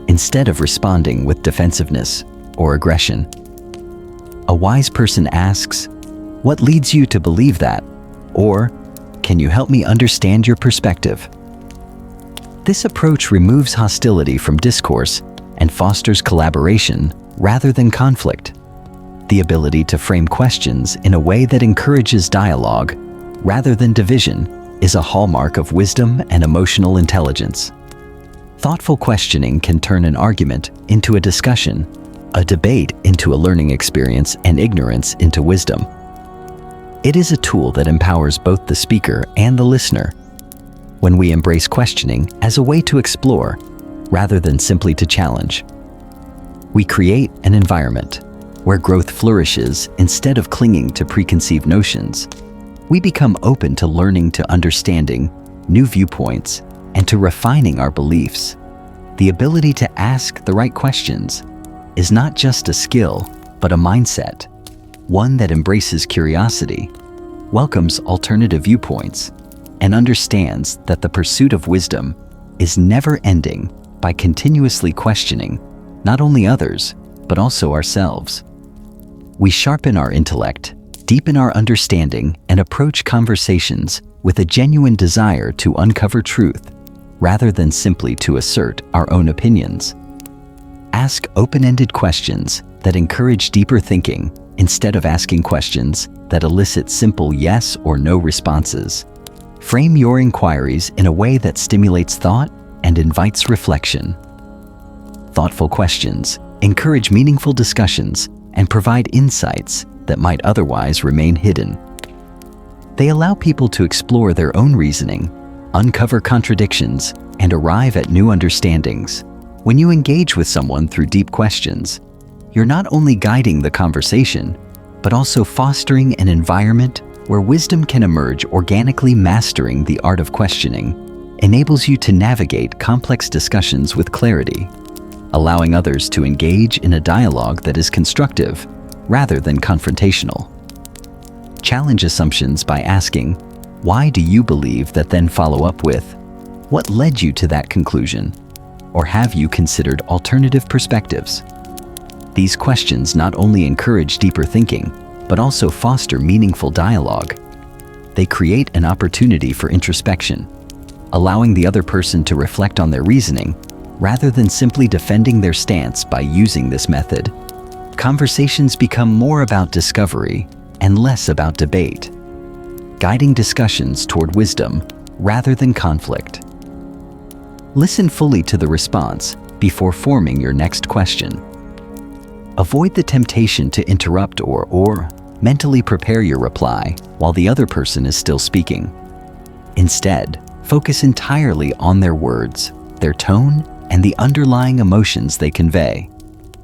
instead of responding with defensiveness or aggression. A wise person asks, "What leads you to believe that?" Or, "Can you help me understand your perspective?" This approach removes hostility from discourse and fosters collaboration rather than conflict. The ability to frame questions in a way that encourages dialogue rather than division is a hallmark of wisdom and emotional intelligence. Thoughtful questioning can turn an argument into a discussion, a debate into a learning experience, and ignorance into wisdom. It is a tool that empowers both the speaker and the listener. When we embrace questioning as a way to explore, rather than simply to challenge, we create an environment where growth flourishes instead of clinging to preconceived notions. We become open to learning, to understanding new viewpoints, and to refining our beliefs. The ability to ask the right questions is not just a skill, but a mindset, one that embraces curiosity, welcomes alternative viewpoints, and understands that the pursuit of wisdom is never ending by continuously questioning not only others, but also ourselves. We sharpen our intellect, deepen our understanding, and approach conversations with a genuine desire to uncover truth, rather than simply to assert our own opinions. Ask open-ended questions that encourage deeper thinking instead of asking questions that elicit simple yes or no responses. Frame your inquiries in a way that stimulates thought and invites reflection. Thoughtful questions encourage meaningful discussions, and provide insights that might otherwise remain hidden. They allow people to explore their own reasoning, uncover contradictions, and arrive at new understandings. When you engage with someone through deep questions, you're not only guiding the conversation, but also fostering an environment where wisdom can emerge organically. Mastering the art of questioning enables you to navigate complex discussions with clarity, allowing others to engage in a dialogue that is constructive rather than confrontational. Challenge assumptions by asking, "Why do you believe that?" Then follow up with, "What led you to that conclusion?" Or "Have you considered alternative perspectives?" These questions not only encourage deeper thinking, but also foster meaningful dialogue. They create an opportunity for introspection, allowing the other person to reflect on their reasoning rather than simply defending their stance. By using this method, conversations become more about discovery and less about debate, guiding discussions toward wisdom rather than conflict. Listen fully to the response before forming your next question. Avoid the temptation to interrupt or mentally prepare your reply while the other person is still speaking. Instead, focus entirely on their words, their tone, and the underlying emotions they convey.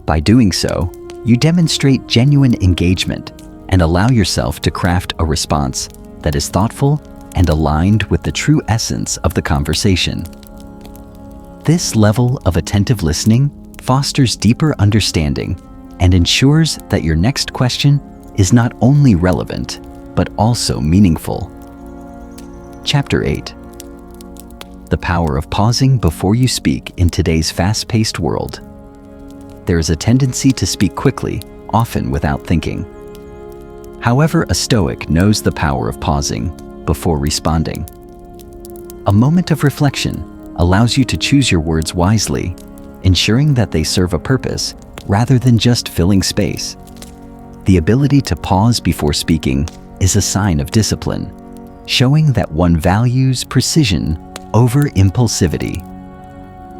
By doing so, you demonstrate genuine engagement and allow yourself to craft a response that is thoughtful and aligned with the true essence of the conversation. This level of attentive listening fosters deeper understanding and ensures that your next question is not only relevant, but also meaningful. Chapter 8. The power of pausing before you speak. In today's fast-paced world, there is a tendency to speak quickly, often without thinking. However, a Stoic knows the power of pausing before responding. A moment of reflection allows you to choose your words wisely, ensuring that they serve a purpose rather than just filling space. The ability to pause before speaking is a sign of discipline, showing that one values precision over impulsivity.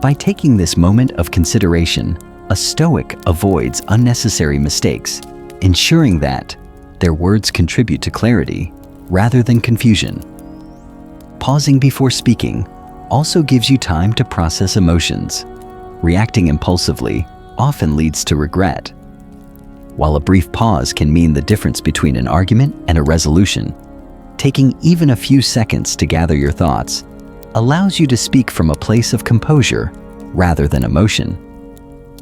By taking this moment of consideration, a Stoic avoids unnecessary mistakes, ensuring that their words contribute to clarity rather than confusion. Pausing before speaking also gives you time to process emotions. Reacting impulsively often leads to regret. While a brief pause can mean the difference between an argument and a resolution, taking even a few seconds to gather your thoughts allows you to speak from a place of composure rather than emotion.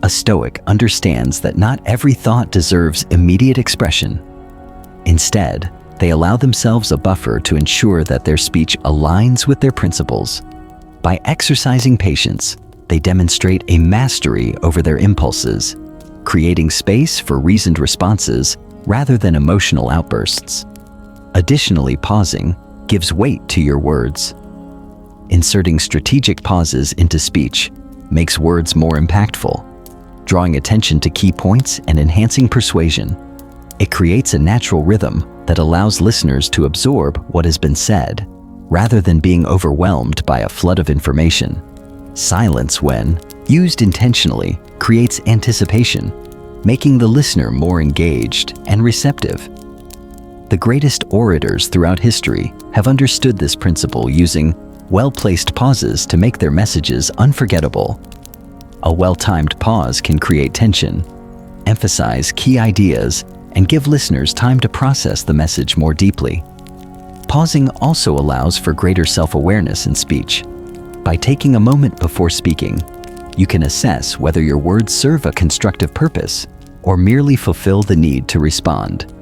A Stoic understands that not every thought deserves immediate expression. Instead, they allow themselves a buffer to ensure that their speech aligns with their principles. By exercising patience, they demonstrate a mastery over their impulses, creating space for reasoned responses rather than emotional outbursts. Additionally, pausing gives weight to your words. Inserting strategic pauses into speech makes words more impactful, drawing attention to key points and enhancing persuasion. It creates a natural rhythm that allows listeners to absorb what has been said, rather than being overwhelmed by a flood of information. Silence, when used intentionally, creates anticipation, making the listener more engaged and receptive. The greatest orators throughout history have understood this principle, using well-placed pauses to make their messages unforgettable. A well-timed pause can create tension, emphasize key ideas, and give listeners time to process the message more deeply. Pausing also allows for greater self-awareness in speech. By taking a moment before speaking, you can assess whether your words serve a constructive purpose or merely fulfill the need to respond.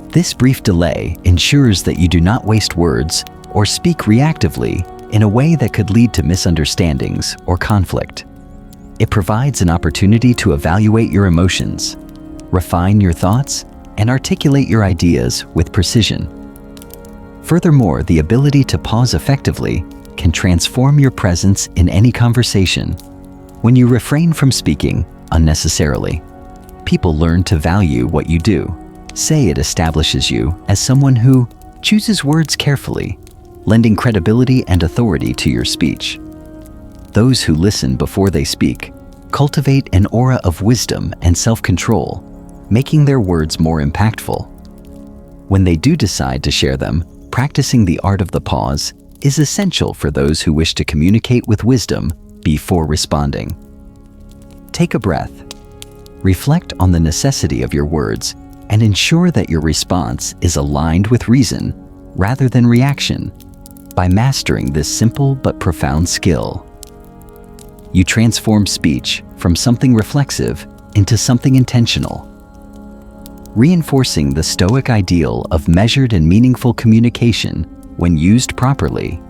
This brief delay ensures that you do not waste words or speak reactively in a way that could lead to misunderstandings or conflict. It provides an opportunity to evaluate your emotions, refine your thoughts, and articulate your ideas with precision. Furthermore, the ability to pause effectively can transform your presence in any conversation. When you refrain from speaking unnecessarily, people learn to value what you do. Say it establishes you as someone who chooses words carefully, lending credibility and authority to your speech. Those who listen before they speak cultivate an aura of wisdom and self-control, making their words more impactful. When they do decide to share them, practicing the art of the pause is essential for those who wish to communicate with wisdom before responding. Take a breath. Reflect on the necessity of your words and ensure that your response is aligned with reason rather than reaction. By mastering this simple but profound skill, you transform speech from something reflexive into something intentional, reinforcing the Stoic ideal of measured and meaningful communication when used properly.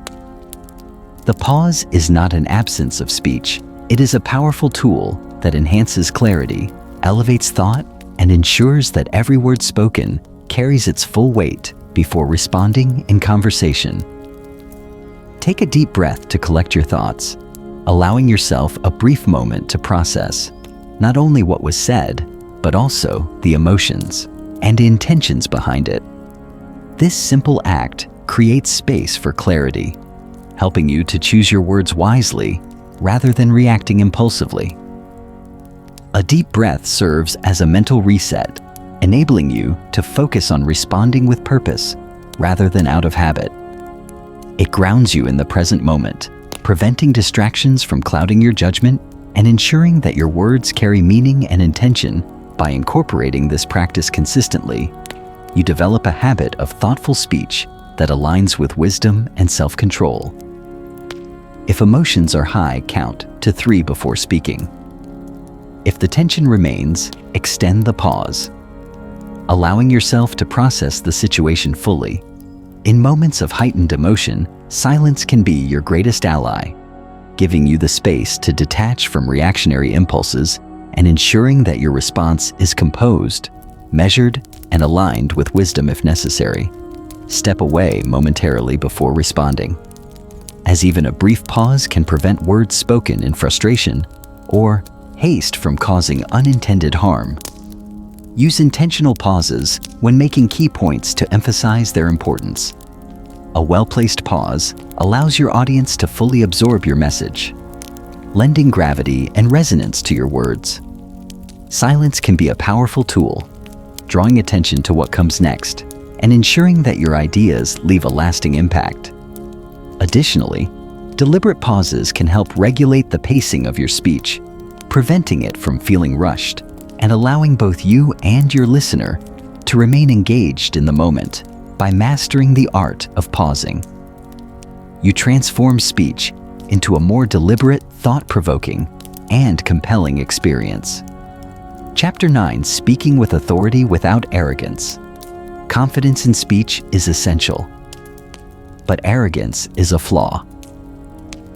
The pause is not an absence of speech. It is a powerful tool that enhances clarity, elevates thought, and ensures that every word spoken carries its full weight before responding in conversation. Take a deep breath to collect your thoughts, allowing yourself a brief moment to process not only what was said, but also the emotions and intentions behind it. This simple act creates space for clarity, helping you to choose your words wisely rather than reacting impulsively. A deep breath serves as a mental reset, enabling you to focus on responding with purpose rather than out of habit. It grounds you in the present moment, preventing distractions from clouding your judgment and ensuring that your words carry meaning and intention. By incorporating this practice consistently, you develop a habit of thoughtful speech that aligns with wisdom and self-control. If emotions are high, count to 3 before speaking. If the tension remains, extend the pause, allowing yourself to process the situation fully. In moments of heightened emotion, silence can be your greatest ally, giving you the space to detach from reactionary impulses and ensuring that your response is composed, measured, and aligned with wisdom if necessary. Step away momentarily before responding, as even a brief pause can prevent words spoken in frustration or haste from causing unintended harm. Use intentional pauses when making key points to emphasize their importance. A well-placed pause allows your audience to fully absorb your message, lending gravity and resonance to your words. Silence can be a powerful tool, drawing attention to what comes next and ensuring that your ideas leave a lasting impact. Additionally, deliberate pauses can help regulate the pacing of your speech, preventing it from feeling rushed and allowing both you and your listener to remain engaged in the moment. By mastering the art of pausing, you transform speech into a more deliberate, thought-provoking, and compelling experience. Chapter 9: Speaking with Authority Without Arrogance. Confidence in speech is essential, but arrogance is a flaw.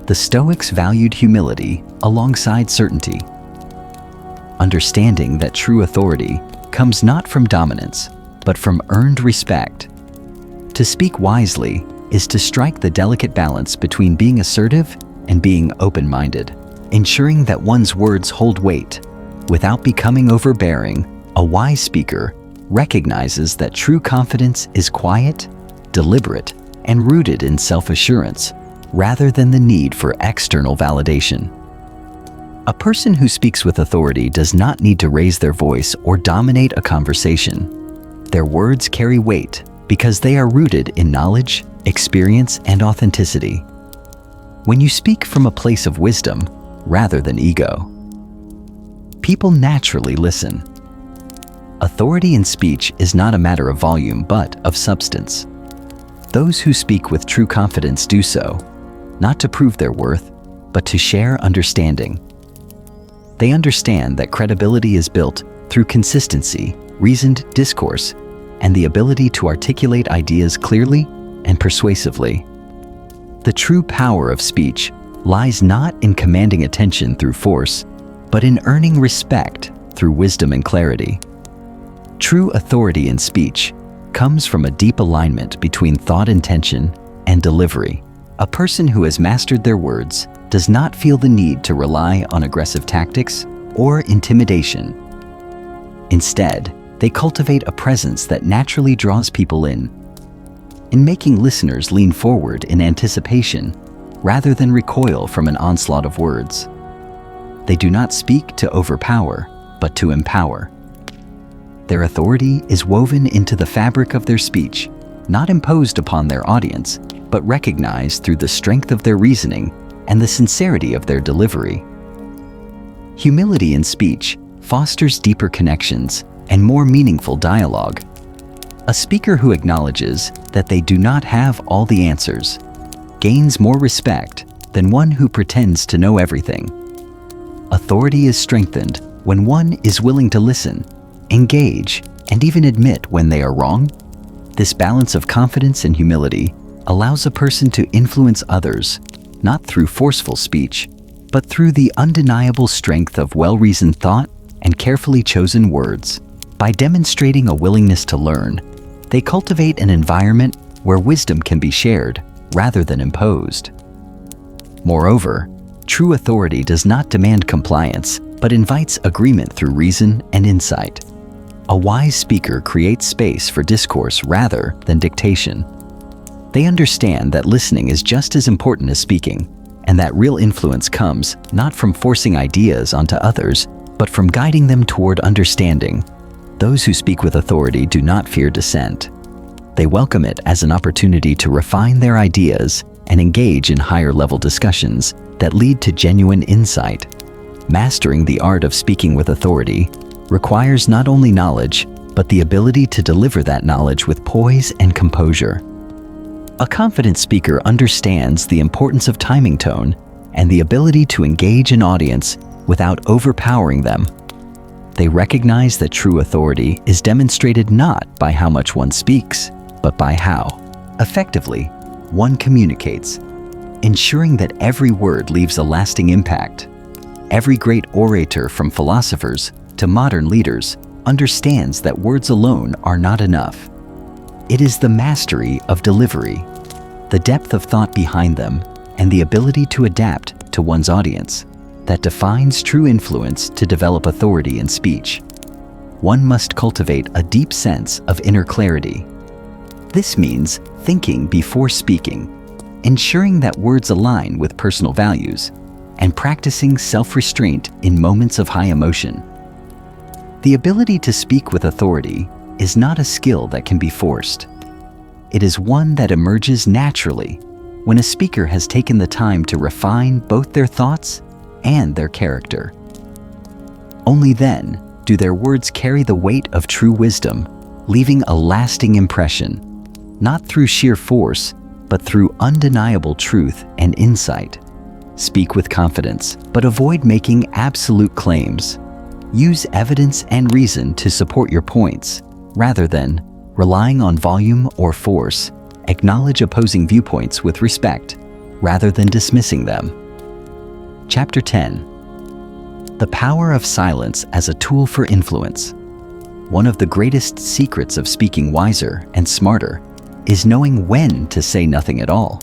The Stoics valued humility alongside certainty, understanding that true authority comes not from dominance, but from earned respect. To speak wisely is to strike the delicate balance between being assertive and being open-minded, ensuring that one's words hold weight without becoming overbearing. A wise speaker recognizes that true confidence is quiet, deliberate, and rooted in self-assurance rather than the need for external validation. A person who speaks with authority does not need to raise their voice or dominate a conversation. Their words carry weight because they are rooted in knowledge, experience, and authenticity. When you speak from a place of wisdom rather than ego, people naturally listen. Authority in speech is not a matter of volume but of substance. Those who speak with true confidence do so, not to prove their worth, but to share understanding. They understand that credibility is built through consistency, reasoned discourse, and the ability to articulate ideas clearly and persuasively. The true power of speech lies not in commanding attention through force, but in earning respect through wisdom and clarity. True authority in speech comes from a deep alignment between thought, intention, and delivery. A person who has mastered their words does not feel the need to rely on aggressive tactics or intimidation. Instead, they cultivate a presence that naturally draws people in making listeners lean forward in anticipation rather than recoil from an onslaught of words. They do not speak to overpower, but to empower. Their authority is woven into the fabric of their speech, not imposed upon their audience, but recognized through the strength of their reasoning and the sincerity of their delivery. Humility in speech fosters deeper connections and more meaningful dialogue. A speaker who acknowledges that they do not have all the answers gains more respect than one who pretends to know everything. Authority is strengthened when one is willing to listen, engage, and even admit when they are wrong. This balance of confidence and humility allows a person to influence others, not through forceful speech, but through the undeniable strength of well-reasoned thought and carefully chosen words. By demonstrating a willingness to learn, they cultivate an environment where wisdom can be shared rather than imposed. Moreover, true authority does not demand compliance, but invites agreement through reason and insight. A wise speaker creates space for discourse rather than dictation. They understand that listening is just as important as speaking, and that real influence comes not from forcing ideas onto others, but from guiding them toward understanding. Those who speak with authority do not fear dissent. They welcome it as an opportunity to refine their ideas and engage in higher-level discussions that lead to genuine insight. Mastering the art of speaking with authority requires not only knowledge, but the ability to deliver that knowledge with poise and composure. A confident speaker understands the importance of timing tone and the ability to engage an audience without overpowering them. They recognize that true authority is demonstrated not by how much one speaks, but by how effectively one communicates, ensuring that every word leaves a lasting impact. Every great orator, from philosophers to modern leaders, understands that words alone are not enough. It is the mastery of delivery, the depth of thought behind them, and the ability to adapt to one's audience that defines true influence. To develop authority in speech, one must cultivate a deep sense of inner clarity. This means thinking before speaking, ensuring that words align with personal values, and practicing self-restraint in moments of high emotion. The ability to speak with authority is not a skill that can be forced. It is one that emerges naturally when a speaker has taken the time to refine both their thoughts and their character. Only then do their words carry the weight of true wisdom, leaving a lasting impression, not through sheer force, but through undeniable truth and insight. Speak with confidence, but avoid making absolute claims. Use evidence and reason to support your points, rather than relying on volume or force. Acknowledge opposing viewpoints with respect, rather than dismissing them. Chapter 10. The power of silence as a tool for influence. One of the greatest secrets of speaking wiser and smarter is knowing when to say nothing at all.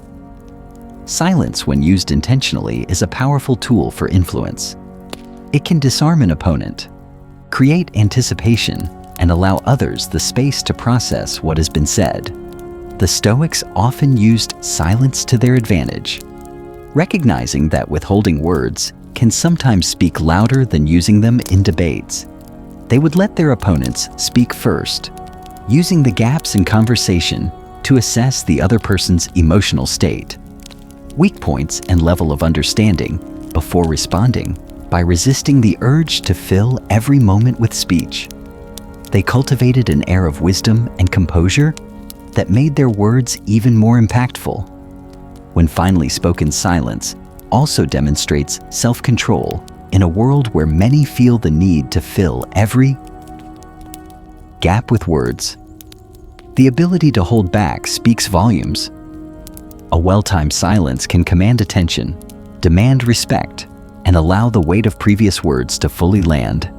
Silence, when used intentionally, is a powerful tool for influence. It can disarm an opponent, create anticipation, and allow others the space to process what has been said. The Stoics often used silence to their advantage, recognizing that withholding words can sometimes speak louder than using them in debates. They would let their opponents speak first, using the gaps in conversation to assess the other person's emotional state, weak points, and level of understanding before responding. By resisting the urge to fill every moment with speech, they cultivated an air of wisdom and composure that made their words even more impactful. When finally spoken, silence also demonstrates self-control in a world where many feel the need to fill every gap with words. The ability to hold back speaks volumes. A well-timed silence can command attention, demand respect, and allow the weight of previous words to fully land.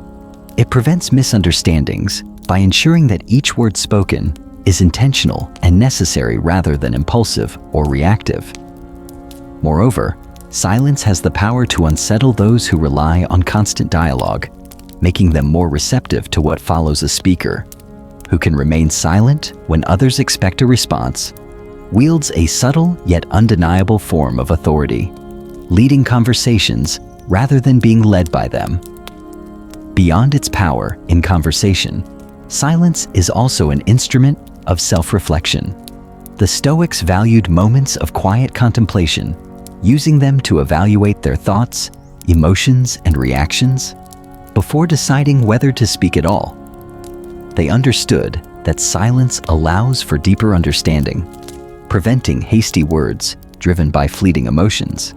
It prevents misunderstandings by ensuring that each word spoken is intentional and necessary rather than impulsive or reactive. Moreover, silence has the power to unsettle those who rely on constant dialogue, making them more receptive to what follows. A speaker who can remain silent when others expect a response wields a subtle yet undeniable form of authority, leading conversations rather than being led by them. Beyond its power in conversation, silence is also an instrument of self-reflection. The Stoics valued moments of quiet contemplation, using them to evaluate their thoughts, emotions, and reactions before deciding whether to speak at all. They understood that silence allows for deeper understanding, preventing hasty words driven by fleeting emotions.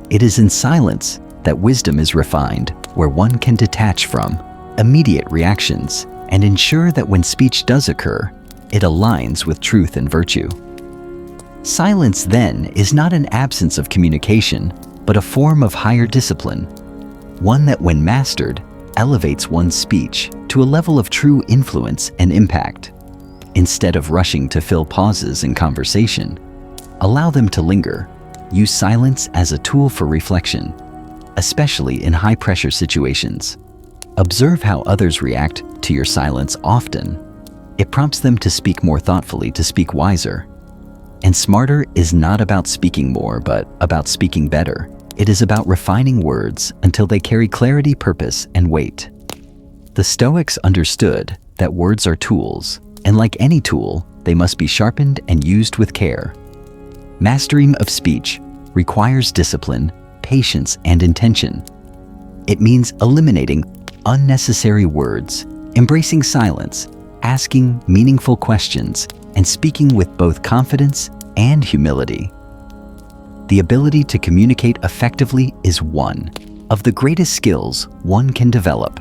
It is in silence that wisdom is refined, where one can detach from immediate reactions and ensure that when speech does occur, it aligns with truth and virtue. Silence, then, is not an absence of communication, but a form of higher discipline, one that, when mastered, elevates one's speech to a level of true influence and impact. Instead of rushing to fill pauses in conversation, allow them to linger. Use silence as a tool for reflection, especially in high-pressure situations. Observe how others react to your silence often. It prompts them to speak more thoughtfully, to speak wiser. And smarter is not about speaking more, but about speaking better. It is about refining words until they carry clarity, purpose, and weight. The Stoics understood that words are tools, and like any tool, they must be sharpened and used with care. Mastering of speech requires discipline, patience, and intention. It means eliminating unnecessary words, embracing silence, asking meaningful questions, and speaking with both confidence and humility. The ability to communicate effectively is one of the greatest skills one can develop,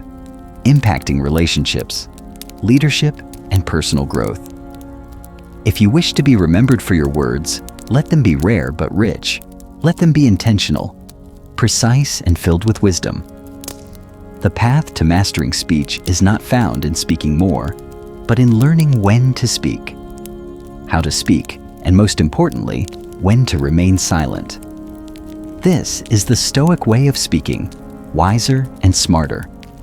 impacting relationships, leadership, and personal growth. If you wish to be remembered for your words, let them be rare but rich. Let them be intentional, precise, and filled with wisdom. The path to mastering speech is not found in speaking more, but in learning when to speak, how to speak, and most importantly, when to remain silent. This is the Stoic way of speaking, wiser and smarter.